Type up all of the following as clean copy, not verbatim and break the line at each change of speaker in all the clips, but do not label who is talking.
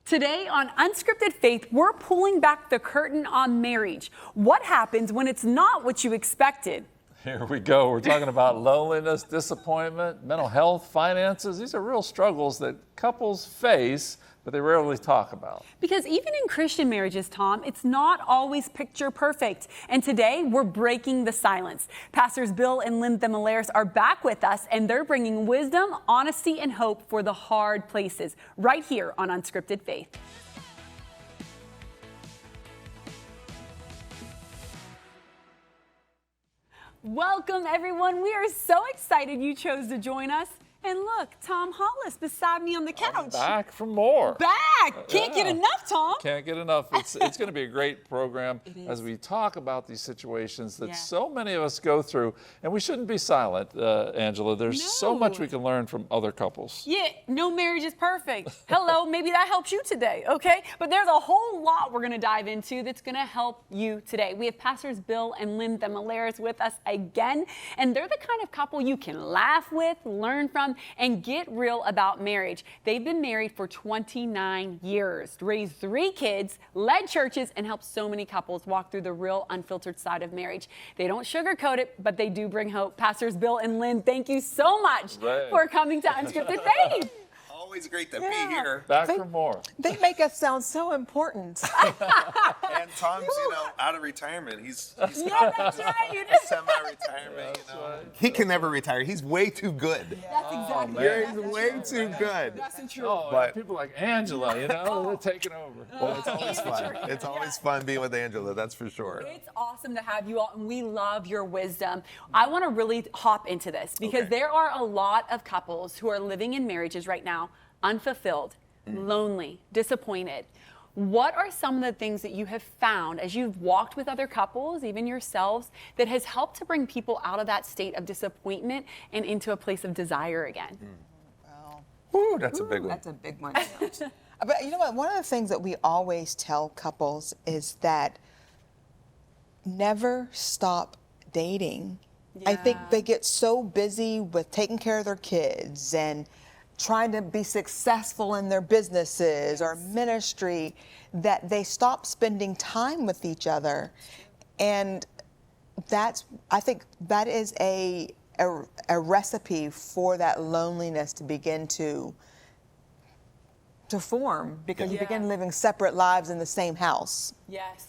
Today on Unscripted Faith, we're pulling back the curtain on marriage. What happens when it's not what you expected?
Here we go. We're talking about loneliness, disappointment, mental health, finances. These are real struggles that couples face, but they rarely talk about.
Because even in Christian marriages, Tom, it's not always picture perfect. And today, we're breaking the silence. Pastors Bill and Lynne Themelaras are back with us, and they're bringing wisdom, honesty, and hope for the hard places, right here on Unscripted Faith. Welcome, everyone. We are so excited you chose to join us. And look, Tom Hollis beside me on the couch.
I'm back for more.
Back! Can't get enough, Tom.
Can't get enough. It's going to be a great program as we talk about these situations that so many of us go through. And we shouldn't be silent, Angela. There's so much we can learn from other couples.
Yeah, no marriage is perfect. Hello, maybe that helps you today, okay? But there's a whole lot we're going to dive into that's going to help you today. We have Pastors Bill and Lynne Themelaras with us again. And they're the kind of couple you can laugh with, learn from, and get real about marriage. They've been married for 29 years, raised 3 kids, led churches, and helped so many couples walk through the real unfiltered side of marriage. They don't sugarcoat it, but they do bring hope. Pastors Bill and Lynne, thank you so much for coming to Unscripted Faith.
Always great to be here.
Back for more.
They make us sound so important.
And Tom's, out of retirement. He's
That's right.
semi-retirement. He can never retire. He's way too good.
That's exactly
He's way too good.
That's true.
Oh,
But-
people like Angela, they're taking over.
Well, it's always fun. It's always fun being with Angela, that's for sure.
It's awesome to have you all, and we love your wisdom. I want to really hop into this because there are a lot of couples who are living in marriages right now, unfulfilled, lonely, disappointed. What are some of the things that you have found as you've walked with other couples, even yourselves, that has helped to bring people out of that state of disappointment and into a place of desire again?
Ooh, that's a big one.
That's a big one. But you know what? One of the things that we always tell couples is that never stop dating. I think they get so busy with taking care of their kids and trying to be successful in their businesses or ministry that they stop spending time with each other. And I think that is a recipe for that loneliness to begin to form, because you begin living separate lives in the same house.
Yes.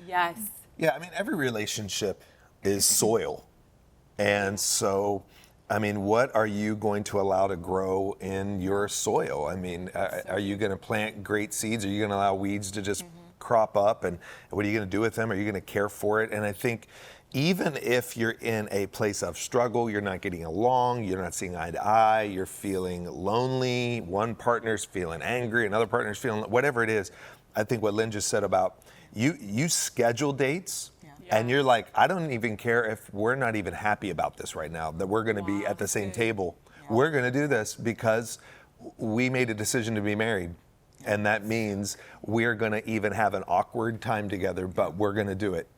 Yes.
Yeah, every relationship is soil. And so, what are you going to allow to grow in your soil? Are you going to plant great seeds? Are you going to allow weeds to just crop up? And what are you going to do with them? Are you going to care for it? And I think even if you're in a place of struggle, you're not getting along, you're not seeing eye to eye, you're feeling lonely, one partner's feeling angry, another partner's feeling, whatever it is, I think what Lynne just said about you schedule dates. And you're like, I don't even care if we're not even happy about this right now, that we're going to be at the same table. We're going to do this because we made a decision to be married. And that means we're going to even have an awkward time together, but we're going to do it.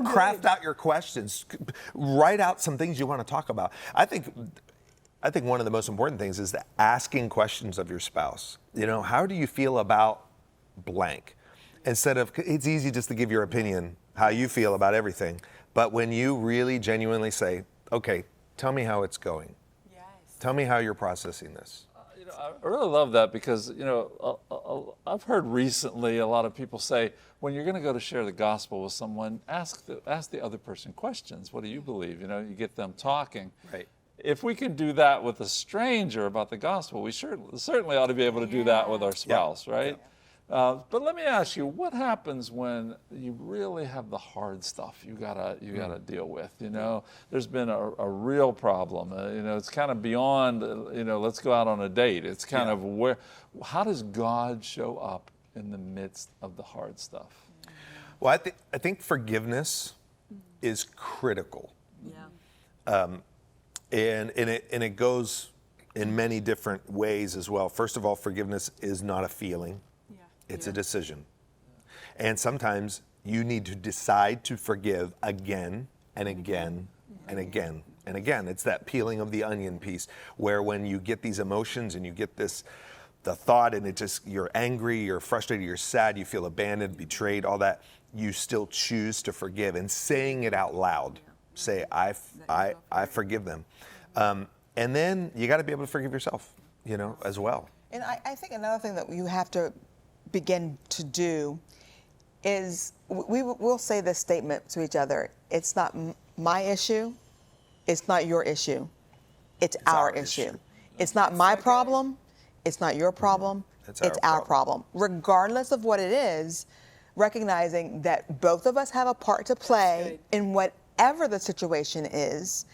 Craft out your questions. Write out some things you want to talk about. I think one of the most important things is the asking questions of your spouse. How do you feel about blank? Instead of, it's easy just to give your opinion, how you feel about everything. But when you really genuinely say, okay, tell me how it's going.
Yes.
Tell me how you're processing this.
I really love that because, I've heard recently a lot of people say, when you're going to go to share the gospel with someone, ask the other person questions. What do you believe? You get them talking.
Right.
If we can do that with a stranger about the gospel, we certainly ought to be able to do that with our spouse, right?
Yeah.
But let me ask you, what happens when you really have the hard stuff you gotta deal with? There's been a real problem. It's kind of beyond. Let's go out on a date. It's kind of how does God show up in the midst of the hard stuff?
Well, I think forgiveness is critical.
Yeah.
And it goes in many different ways as well. First of all, forgiveness is not a feeling. It's a decision. And sometimes you need to decide to forgive again and again and again and again. It's that peeling of the onion piece where when you get these emotions and you get this the thought, and you're angry, you're frustrated, you're sad, you feel abandoned, betrayed, all that, you still choose to forgive, and saying it out loud. Say, I forgive them. And then you got to be able to forgive yourself, as well.
And I think another thing that you have to begin to do is we'll say this statement to each other. It's not my issue. It's not your issue. It's our issue. It's not my problem. It's not your problem. It's our problem. Regardless of what it is, recognizing that both of us have a part to play in whatever the situation is,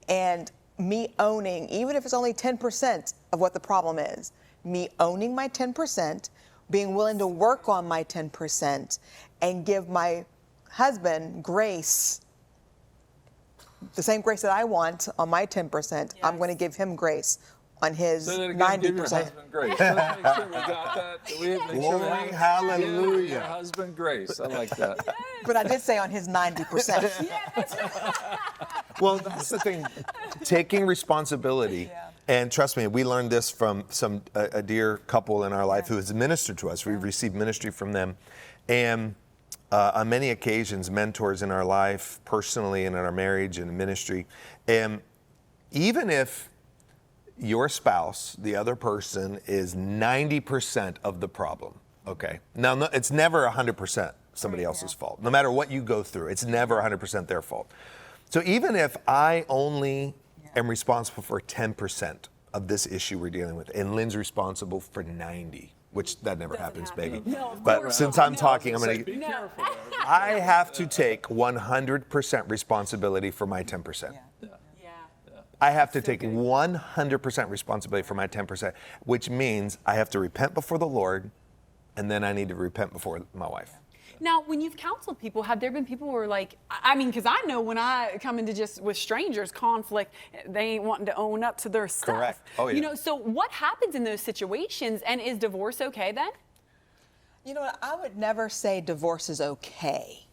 and me owning, even if it's only 10% of what the problem is, me owning my 10%, being willing to work on my 10%, and give my husband grace, the same grace that I want on my 10%, I'm going to give him grace on his 90%.
Give your husband grace. Let's make sure we got that.
Glory, hallelujah.
Give your husband grace. I like that.
But I did say on his 90%.
Yeah, that's right.
Well, that's the thing. Taking responsibility. And trust me, we learned this from a dear couple in our life who has ministered to us. We've received ministry from them. And on many occasions, mentors in our life, personally and in our marriage and ministry. And even if your spouse, the other person, is 90% of the problem, okay? Now, it's never 100% somebody else's fault. No matter what you go through, it's never 100% their fault. So even if I only am responsible for 10% of this issue we're dealing with, and Lynn's responsible for 90, which that never happens, baby.
No,
but since I'm talking, I'm going
Be
to.
careful.
I have to take 100% responsibility for my 10%.
Yeah.
I have to take 100% responsibility for my 10%, which means I have to repent before the Lord, and then I need to repent before my wife.
Now, when you've counseled people, have there been people who are like, I mean, because I know when I come into just with strangers conflict, they ain't wanting to own up to their stuff.
Correct. Oh, yeah.
So what happens in those situations, and is divorce okay then?
You know what? I would never say divorce is okay.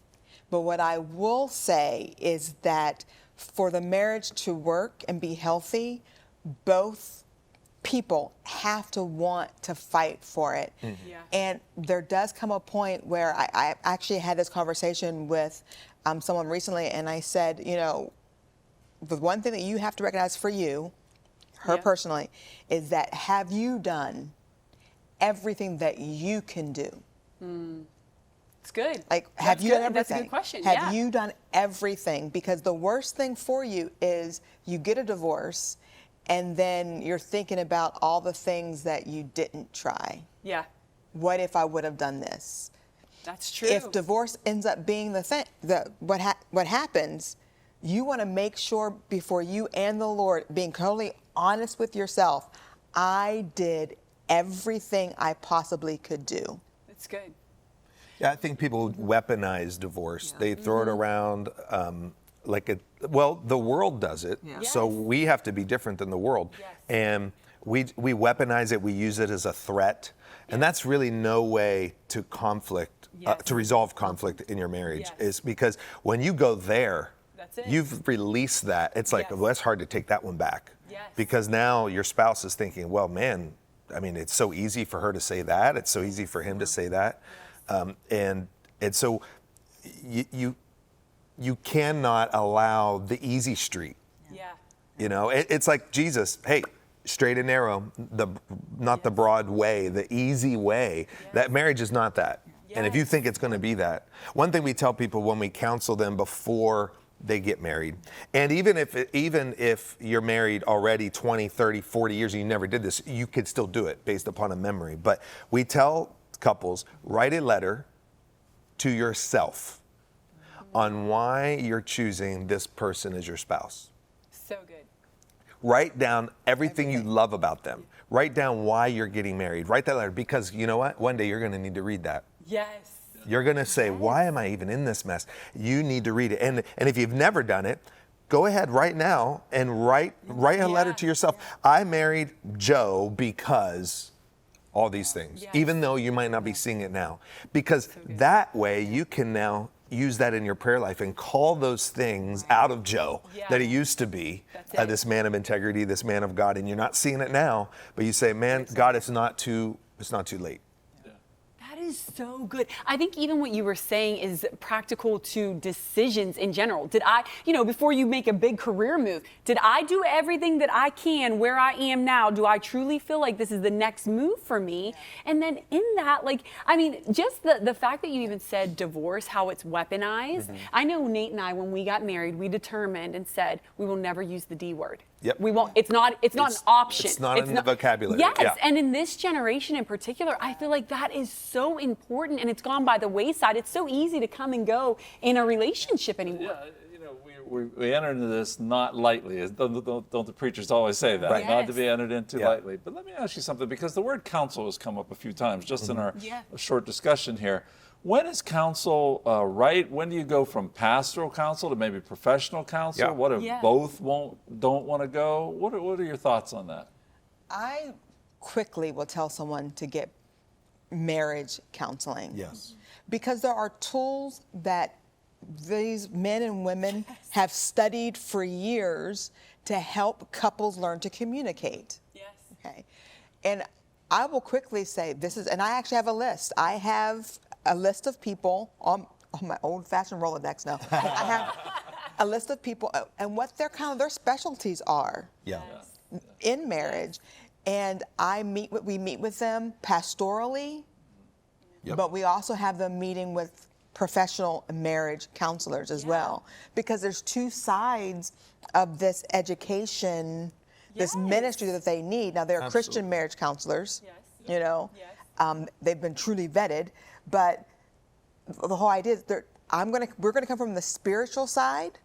But what I will say is that for the marriage to work and be healthy, both people have to want to fight for it.
Yeah.
And there does come a point where I actually had this conversation with someone recently, and I said, the one thing that you have to recognize for you, her personally, is that have you done everything that you can do?
It's good.
Like, have you done everything?
That's a good question.
Have you done everything? Because the worst thing for you is you get a divorce, and then you're thinking about all the things that you didn't try.
Yeah.
What if I would have done this?
That's true.
If divorce ends up being the thing, what happens, you want to make sure before you and the Lord, being totally honest with yourself, I did everything I possibly could do.
It's good.
Yeah, I think people weaponize divorce. They throw it around the world does it, so we have to be different than the world.
Yes.
And we weaponize it, we use it as a threat, and that's really no way to to resolve conflict in your marriage, is because when you go there,
That's it.
you've released that. It's like, well, that's hard to take that one back.
Yes.
Because now your spouse is thinking, well, man, I mean, it's so easy for her to say that, it's so easy for him to say that. And so you cannot allow the easy street.
Yeah.
It's like Jesus, hey, straight and narrow, not the broad way, the easy way. That marriage is not that. And if you think it's going to be that, one thing we tell people when we counsel them before they get married, and even if you're married already 20, 30, 40 years and you never did this, you could still do it based upon a memory. But we tell couples, write a letter to yourself on why you're choosing this person as your spouse.
So good.
Write down everything you love about them. Write down why you're getting married. Write that letter, because you know what? One day you're going to need to read that.
Yes.
You're going to say, why am I even in this mess? You need to read it. And if you've never done it, go ahead right now and write a letter to yourself. I married Joe because all these things, even though you might not be seeing it now. Because that way you can now use that in your prayer life and call those things out of Joe that he used to be, this man of integrity, this man of God, and you're not seeing it now, but you say, man, God, it's not too late.
That is so good. I think even what you were saying is practical to decisions in general. Did I, before you make a big career move, did I do everything that I can where I am now? Do I truly feel like this is the next move for me? Yeah. And then in that, just the fact that you even said divorce, how it's weaponized. Mm-hmm. I know Nate and I, when we got married, we determined and said, we will never use the D word.
Yep.
We won't. It's not an option.
It's not in the vocabulary.
Yes,
yeah.
And in this generation in particular, I feel like that is so important, and it's gone by the wayside. It's so easy to come and go in a relationship anymore.
Yeah, we enter into this not lightly. Don't the preachers always say that?
Right.
Not to be entered into lightly. But let me ask you something, because the word counsel has come up a few times just in our short discussion here. When is counsel right? When do you go from pastoral counsel to maybe professional counsel?
Yeah.
What if both don't want to go? What are your thoughts on that?
I quickly will tell someone to get marriage counseling.
Yes.
Because there are tools that these men and women have studied for years to help couples learn to communicate.
Yes.
Okay. And I will quickly say and I actually have a list. I have a list of people on my old-fashioned Rolodex now. I have a list of people and what their specialties are in marriage. And we meet with them pastorally, but we also have them meeting with professional marriage counselors as well, because there's two sides of this education, this ministry that they need. Now, they're Christian marriage counselors, they've been truly vetted, but the whole idea is we're gonna come from the spiritual side,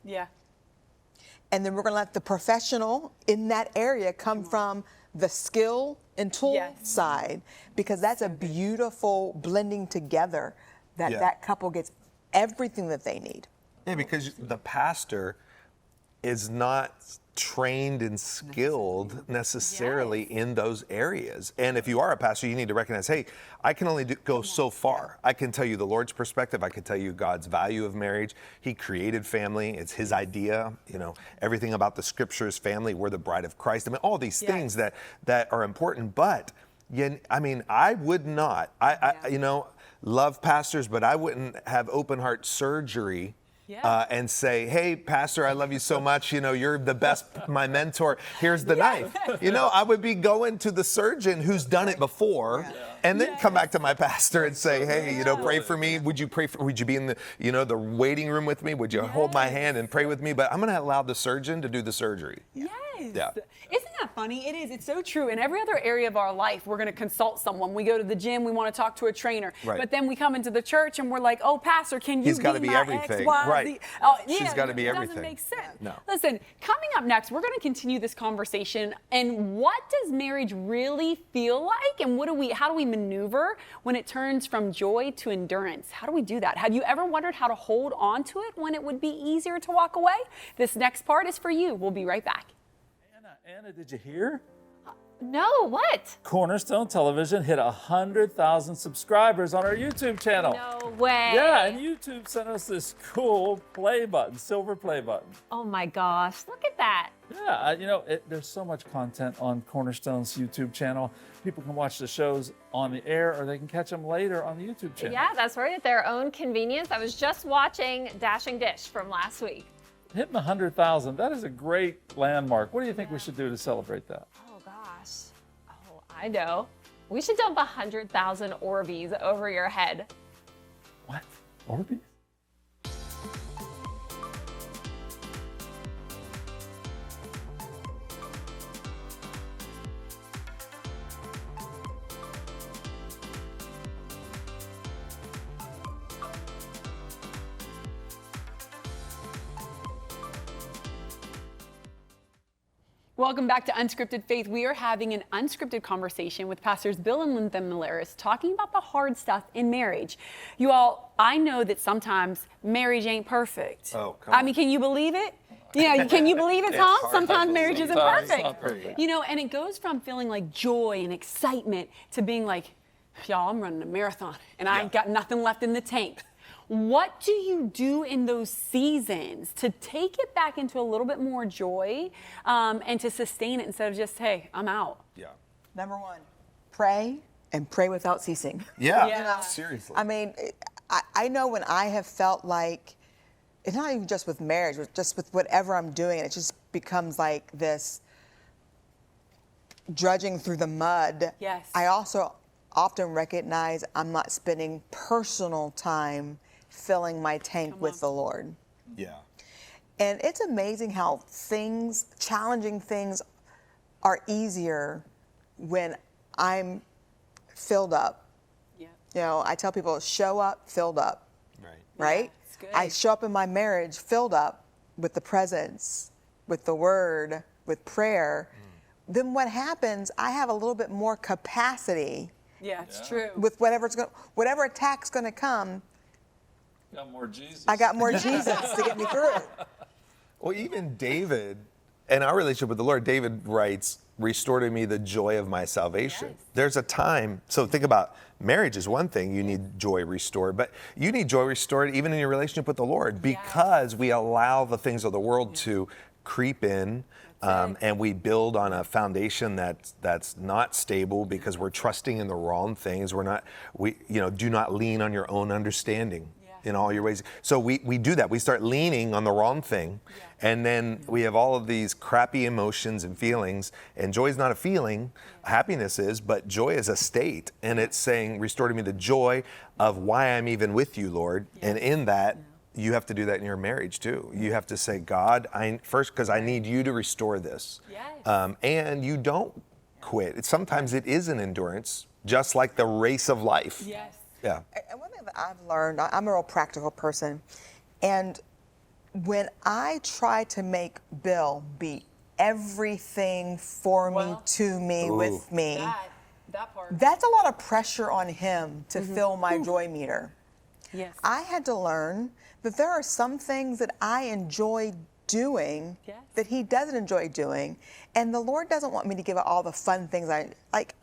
and then we're gonna let the professional in that area come from the skill and tool side, because that's a beautiful blending together that couple gets everything that they need.
Yeah, because the pastor is not trained and skilled necessarily in those areas. And if you are a pastor, you need to recognize, hey, I can only go so far. I can tell you the Lord's perspective. I can tell you God's value of marriage. He created family. It's his idea. Everything about the scriptures, family, we're the bride of Christ. I mean, all these things that are important. But, I would not, love pastors, but I wouldn't have open heart surgery and say, hey, pastor, I love you so much. You're the best, my mentor. Here's the knife. I would be going to the surgeon who's done it before and then come back to my pastor and say, hey, pray for me. Would you be in the, the waiting room with me? Would you hold my hand and pray with me? But I'm going to allow the surgeon to do the surgery.
Yes.
Yeah.
Isn't that funny? It is. It's so true. In every other area of our life, we're going to consult someone. We go to the gym, we want to talk to a trainer.
Right.
But then we come into the church and we're like, oh, pastor, can you
He's got to
be
be
my
everything.
X, Y,
Right.
Z?
She's got to be
it
everything.
Doesn't make sense.
No.
Listen, coming up next, we're going to continue this conversation. And what does marriage really feel like? And how do we maneuver when it turns from joy to endurance? How do we do that? Have you ever wondered how to hold on to it when it would be easier to walk away? This next part is for you. We'll be right back.
Anna, did you hear?
No, what?
Cornerstone Television hit 100,000 subscribers on our YouTube channel.
No way.
Yeah, and YouTube sent us this cool play button, silver play button.
Oh my gosh, look at that.
Yeah, there's so much content on Cornerstone's YouTube channel. People can watch the shows on the air, or they can catch them later on the YouTube channel.
Yeah, that's right, at their own convenience. I was just watching Dashing Dish from last week.
Hitting 100,000, that is a great landmark. What do you think we should do to celebrate that?
Oh gosh. Oh, I know. We should dump 100,000 Orbeez over your head.
What? Orbeez?
Welcome back to Unscripted Faith. We are having an unscripted conversation with Pastors Bill and Lynne Themelaras talking about the hard stuff in marriage. You all, I know that sometimes marriage ain't perfect.
Oh, come on.
I mean, can you believe it? Can you believe it, Tom? Sometimes marriage isn't
Sometimes it's
perfect.
not perfect.
And it goes from feeling like joy and excitement to being like, y'all, I'm running a marathon and I ain't got nothing left in the tank. What do you do in those seasons to take it back into a little bit more joy and to sustain it instead of just, hey, I'm out?
Yeah.
Number one, pray and pray without ceasing.
Yeah.
Yeah.
Seriously.
I mean, I know when I have felt like, it's not even just with marriage, but just with whatever I'm doing, it just becomes like this drudging through the mud.
Yes.
I also often recognize I'm not spending personal time filling my tank with the Lord.
Yeah.
And it's amazing how challenging things are easier when I'm filled up.
Yeah.
You know, I tell people, show up, filled up,
Right.
right?
it's good.
I show up in my marriage filled up with the presence, with the word, with prayer. Then what happens, I have a little bit more capacity
Yeah, it's true.
with whatever attack's gonna come,
Got more Jesus.
I got more Jesus to get me through it.
Well, even David, in our relationship with the Lord, David writes, restore to me the joy of my salvation.
Yes.
There's a time, so think about marriage is one thing, you need joy restored, but you need joy restored even in your relationship with the Lord because we allow the things of the world to creep in. And we build on a foundation that's not stable because we're trusting in the wrong things. Do not lean on your own understanding in all your ways. So we do that. We start leaning on the wrong thing. And then we have all of these crappy emotions and feelings. And joy is not a feeling, happiness is, but joy is a state. And it's saying, restore to me the joy of why I'm even with you, Lord. And in that, you have to do that in your marriage too. You have to say, God, first, because I need you to restore this.
Yes.
And you don't quit. Sometimes it is an endurance, just like the race of life.
Yes.
Yeah.
And one thing that I've learned, I'm a real practical person, and when I try to make Bill be everything for me, to me, with me,
That part.
that's a lot of pressure on him to fill my joy meter.
Yes.
I had to learn that there are some things that I enjoy doing that he doesn't enjoy doing, and the Lord doesn't want me to give up all the fun things I like.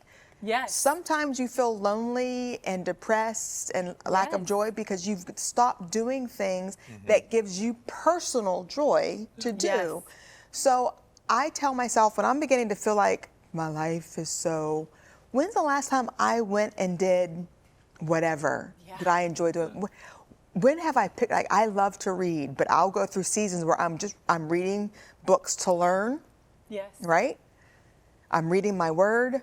Yes.
Sometimes you feel lonely and depressed and lack of joy because you've stopped doing things that gives you personal joy to do.
Yes.
So I tell myself when I'm beginning to feel like my life is so, when's the last time I went and did whatever that I enjoy doing? When have I picked, like I love to read, but I'll go through seasons where I'm reading books to learn,
Yes.
right? I'm reading my word.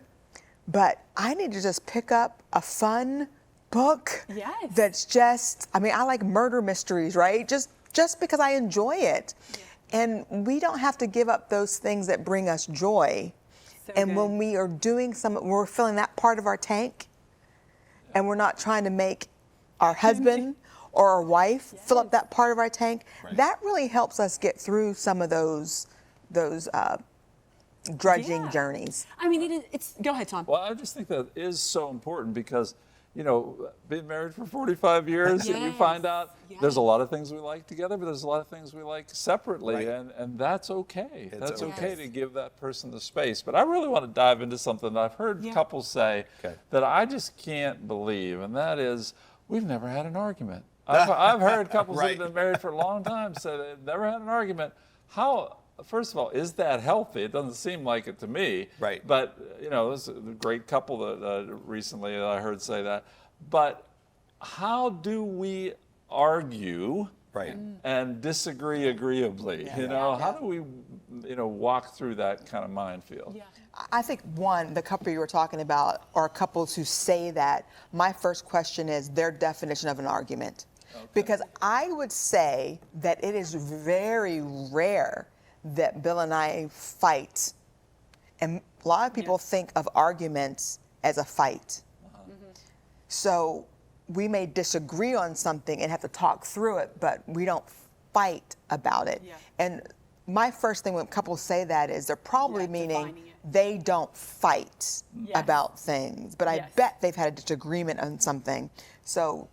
But I need to just pick up a fun book that's just, I mean, I like murder mysteries, right? Just because I enjoy it. And we don't have to give up those things that bring us joy. And when we are doing we're filling that part of our tank, and we're not trying to make our husband or our wife fill up that part of our tank, that really helps us get through some of those drudging journeys.
I mean, it's go ahead, Tom.
Well, I just think that is so important because, being married for 45 years, and you find out there's a lot of things we like together, but there's a lot of things we like separately, and that's okay. That's okay to give that person the space. But I really want to dive into something that I've heard couples say that I just can't believe, and that is we've never had an argument. I've heard couples that have been married for a long time say they've never had an argument. First of all, is that healthy? It doesn't seem like it to me.
Right.
But, there's a great couple that recently that I heard say that. But how do we argue and disagree agreeably? How do we, walk through that kind of minefield?
Yeah.
I think the couple you were talking about are couples who say that. My first question is their definition of an argument. Because I would say that it is very rare that Bill and I fight. And a lot of people think of arguments as a fight. So we may disagree on something and have to talk through it, but we don't fight about it. And my first thing when couples say that is they're probably meaning they don't fight about things, but I bet they've had a disagreement on something. So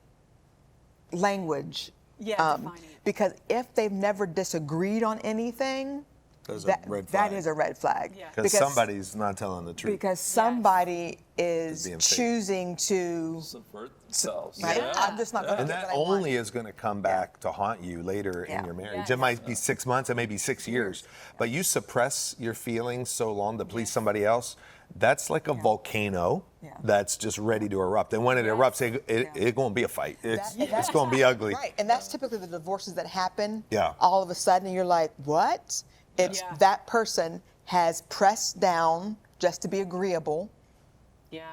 language.
Defining it.
Because if they've never disagreed on anything,
Those are red
that
flags.
is a red flag.
Yeah.
Because somebody's not telling the truth.
Because somebody is
Being fake.
choosing to,
Subvert themselves.
right?
Yeah.
I'm just not going to
And
get
that
what I want.
only is going to come back to haunt you later
Yeah.
in your marriage.
Yes.
It might be 6 months, it may be 6 years, but you suppress your feelings so long to please somebody else. That's like a volcano
Yeah.
that's just ready to erupt. And when it erupts, it going to be a fight. It's
That's
going to be ugly.
Right, and that's typically the divorces that happen.
Yeah.
All of a sudden, you're like, what? It's
Yeah.
that person has pressed down just to be agreeable
Yeah.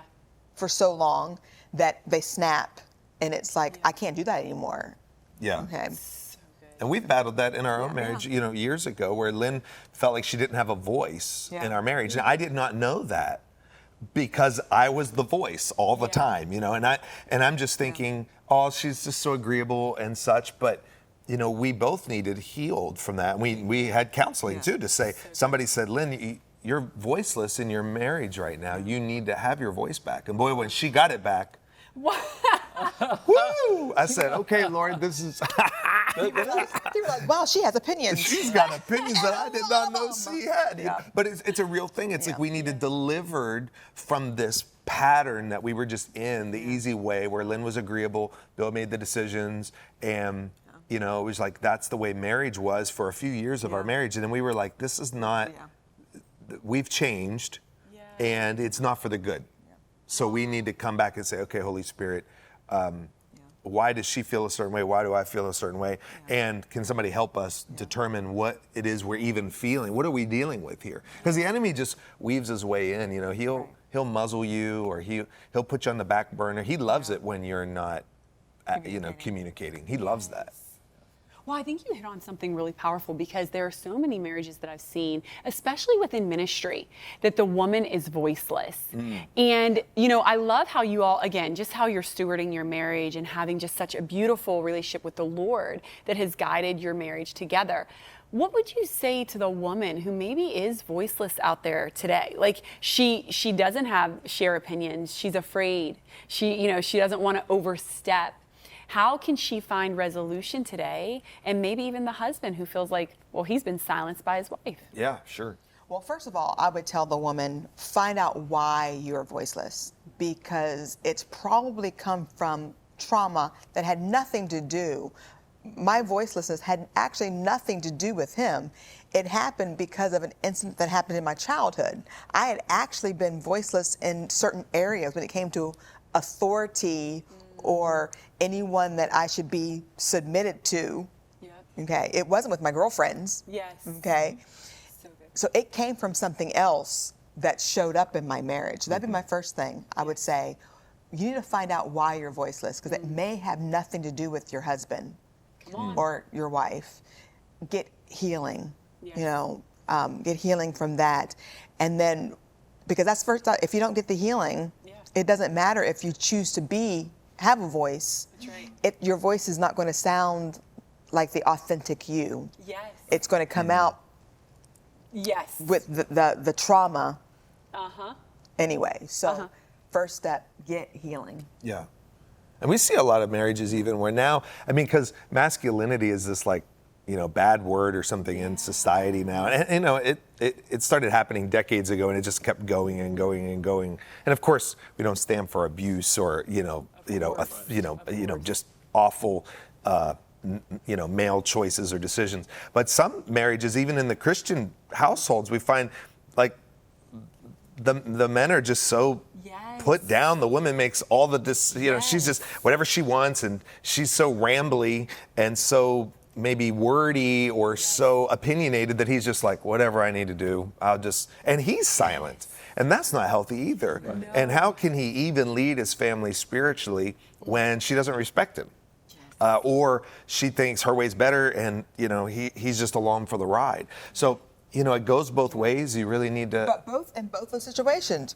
for so long that they snap, and it's like, I can't do that anymore.
Yeah.
Okay.
And we've battled that in our own marriage, years ago, where Lynn felt like she didn't have a voice
Yeah.
in our marriage. And I did not know that because I was the voice all the time, and I'm just thinking, oh, she's just so agreeable and such, but we both needed healed from that. We had counseling too to say, somebody said, Lynn, you're voiceless in your marriage right now. You need to have your voice back. And boy, when she got it back, woo! I said, okay, Lord, this is.
You were like, wow, she has opinions.
She's got opinions that I did not know she had. But it's a real thing. It's like we needed delivered from this pattern that we were just in, the easy way, where Lynn was agreeable, Bill made the decisions, and it was like that's the way marriage was for a few years of our marriage. And then we were like, this is not, we've changed, and it's not for the good. So we need to come back and say, okay, Holy Spirit, why does she feel a certain way? Why do I feel a certain way? And can somebody help us determine what it is we're even feeling? What are we dealing with here? Because the enemy just weaves his way in. He'll muzzle you, or he'll put you on the back burner. He loves it when you're not, communicating. He loves that.
Well, I think you hit on something really powerful, because there are so many marriages that I've seen, especially within ministry, that the woman is voiceless. And, I love how you all, again, just how you're stewarding your marriage and having just such a beautiful relationship with the Lord that has guided your marriage together. What would you say to the woman who maybe is voiceless out there today? Like she doesn't share opinions. She's afraid. She doesn't want to overstep. How can she find resolution today? And maybe even the husband who feels like, well, he's been silenced by his wife.
Yeah, sure.
Well, first of all, I would tell the woman, find out why you're voiceless, because it's probably come from trauma that had nothing to do. My voicelessness had actually nothing to do with him. It happened because of an incident that happened in my childhood. I had actually been voiceless in certain areas when it came to authority or anyone that I should be submitted to. Okay, it wasn't with my girlfriends.
Yes.
Okay,
So good.
so it came from something else that showed up in my marriage. So that'd be my first thing. I would say, you need to find out why you're voiceless, because it may have nothing to do with your husband or your wife. Get healing.
Yes.
Get healing from that, and then because that's first. If you don't get the healing, it doesn't matter if you choose to have a voice.
That's right.
Your voice is not going to sound like the authentic you.
Yes.
It's going to come out
Yes.
with the trauma
Uh-huh.
anyway. So first step, get healing.
Yeah. And we see a lot of marriages even where now, because masculinity is this bad word or something in society now. And it started happening decades ago, and it just kept going and going and going. And of course, we don't stand for abuse or just awful male choices or decisions. But some marriages, even in the Christian households, we find the men are just so put down. The woman makes all the she's just whatever she wants, and she's so rambly and so maybe wordy or so opinionated that he's just like, whatever I need to do, and he's silent. And that's not healthy either. Right. No. And how can he even lead his family spiritually when she doesn't respect him? Or she thinks her way's better, and he's just along for the ride. So it goes both ways. You really need to.
But in both those situations,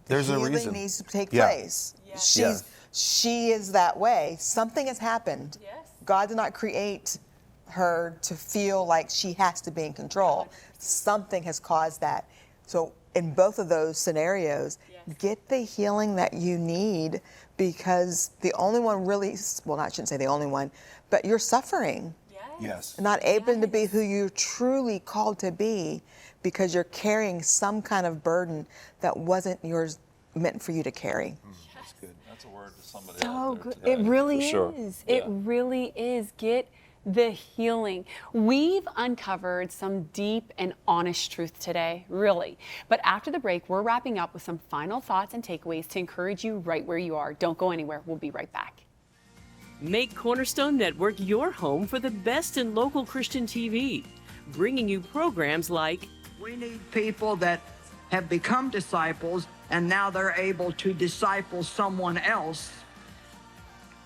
there's a
healing
reason
needs to take place.
Yes.
She is that way. Something has happened.
Yes.
God did not create her to feel like she has to be in control. Something has caused that. So in both of those scenarios, get the healing that you need, because the only one really, well, I shouldn't say the only one, but you're suffering.
Yes.
Yes.
Not able to be who you're truly called to be because you're carrying some kind of burden that wasn't yours, meant for you to carry.
That's good. That's a word to somebody
So
out there
good.
today,
It really
for sure.
is.
Yeah.
It really is. Get the healing. We've uncovered some deep and honest truth today, really. But after the break, we're wrapping up with some final thoughts and takeaways to encourage you right where you are. Don't go anywhere. We'll be right back.
Make Cornerstone Network your home for the best in local Christian TV, bringing you programs like
We need people that have become disciples and now they're able to disciple someone else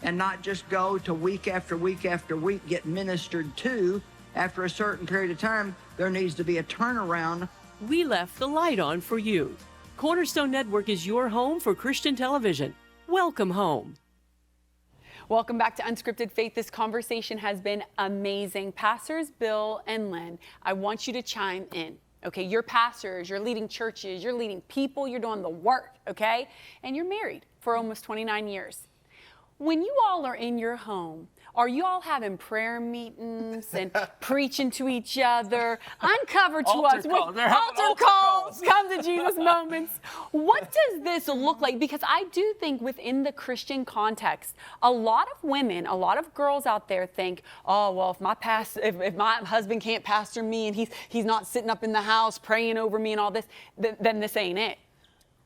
and not just go to week after week after week get ministered to. After a certain period of time, there needs to be a turnaround.
We Left the Light On for You. Cornerstone Network is your home for Christian television. Welcome home.
Welcome back to Unscripted Faith. This conversation has been amazing. Pastors Bill and Lynne, I want you to chime in. Okay, you're pastors, you're leading churches, you're leading people, you're doing the work, okay? And you're married for almost 29 years. When you all are in your home, are you all having prayer meetings and preaching to each other? Uncover to
Altar
us
calls.
with
They're having
altar
altar
calls, come to Jesus moments. What does this look like? Because I do think within the Christian context, a lot of women, a lot of girls out there think, oh, well, if my husband can't pastor me and he's not sitting up in the house praying over me and all this, then this ain't it.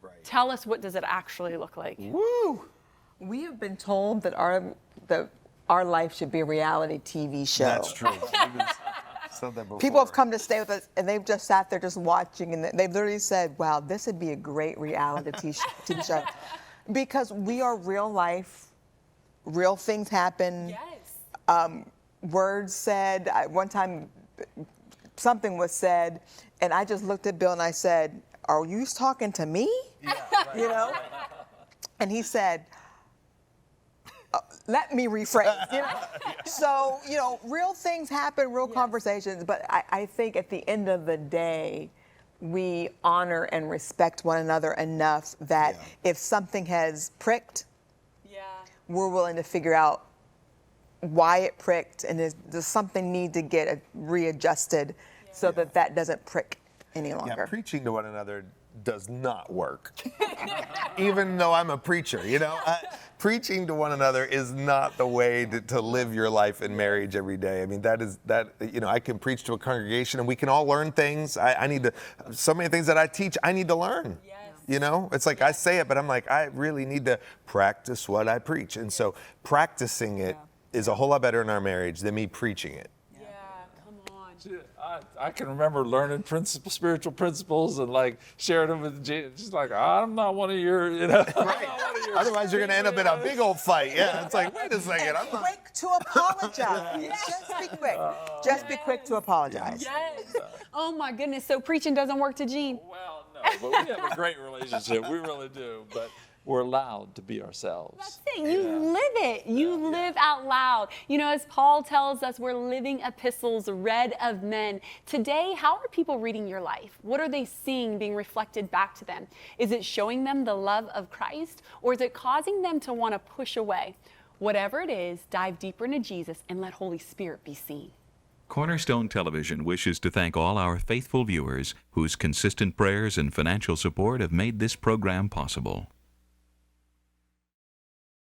Right.
Tell us, what does it actually look like?
Woo! We have been told that our life should be a reality TV show.
That's true. We've said that before.
People have come to stay with us, and they've just sat there just watching, and they've literally said, wow, this would be a great reality TV show. Because we are real life, real things happen.
Yes.
Words said, one time something was said, and I just looked at Bill and I said, are you talking to me?
Yeah, right.
You know? And he said, let me rephrase. You know? So, real things happen, real conversations, but I think at the end of the day, we honor and respect one another enough that if something has pricked, we're willing to figure out why it pricked, and does something need to get readjusted so that doesn't prick any longer.
Yeah, preaching to one another does not work. Even though I'm a preacher, preaching to one another is not the way to live your life in marriage every day. I mean, I can preach to a congregation and we can all learn things. So many things that I teach, I need to learn. Yes. It's like I say it, but I'm like, I really need to practice what I preach. And so practicing it is a whole lot better in our marriage than me preaching it.
I can remember learning spiritual principles and sharing them with Jesus. She's like, I'm not one of your,
Right. Otherwise, you're going to end up in a big old fight. Yeah, it's like, wait a second. I'm not.
Quick to apologize. Just be quick. Just be quick to apologize.
Yes. Oh my goodness. So preaching doesn't work to Gene.
Well, no, but we have a great relationship. We really do. But we're allowed to be ourselves.
That's it. You live it. You live out loud. As Paul tells us, we're living epistles read of men. Today, how are people reading your life? What are they seeing being reflected back to them? Is it showing them the love of Christ, or is it causing them to want to push away? Whatever it is, dive deeper into Jesus and let Holy Spirit be seen.
Cornerstone Television wishes to thank all our faithful viewers whose consistent prayers and financial support have made this program possible.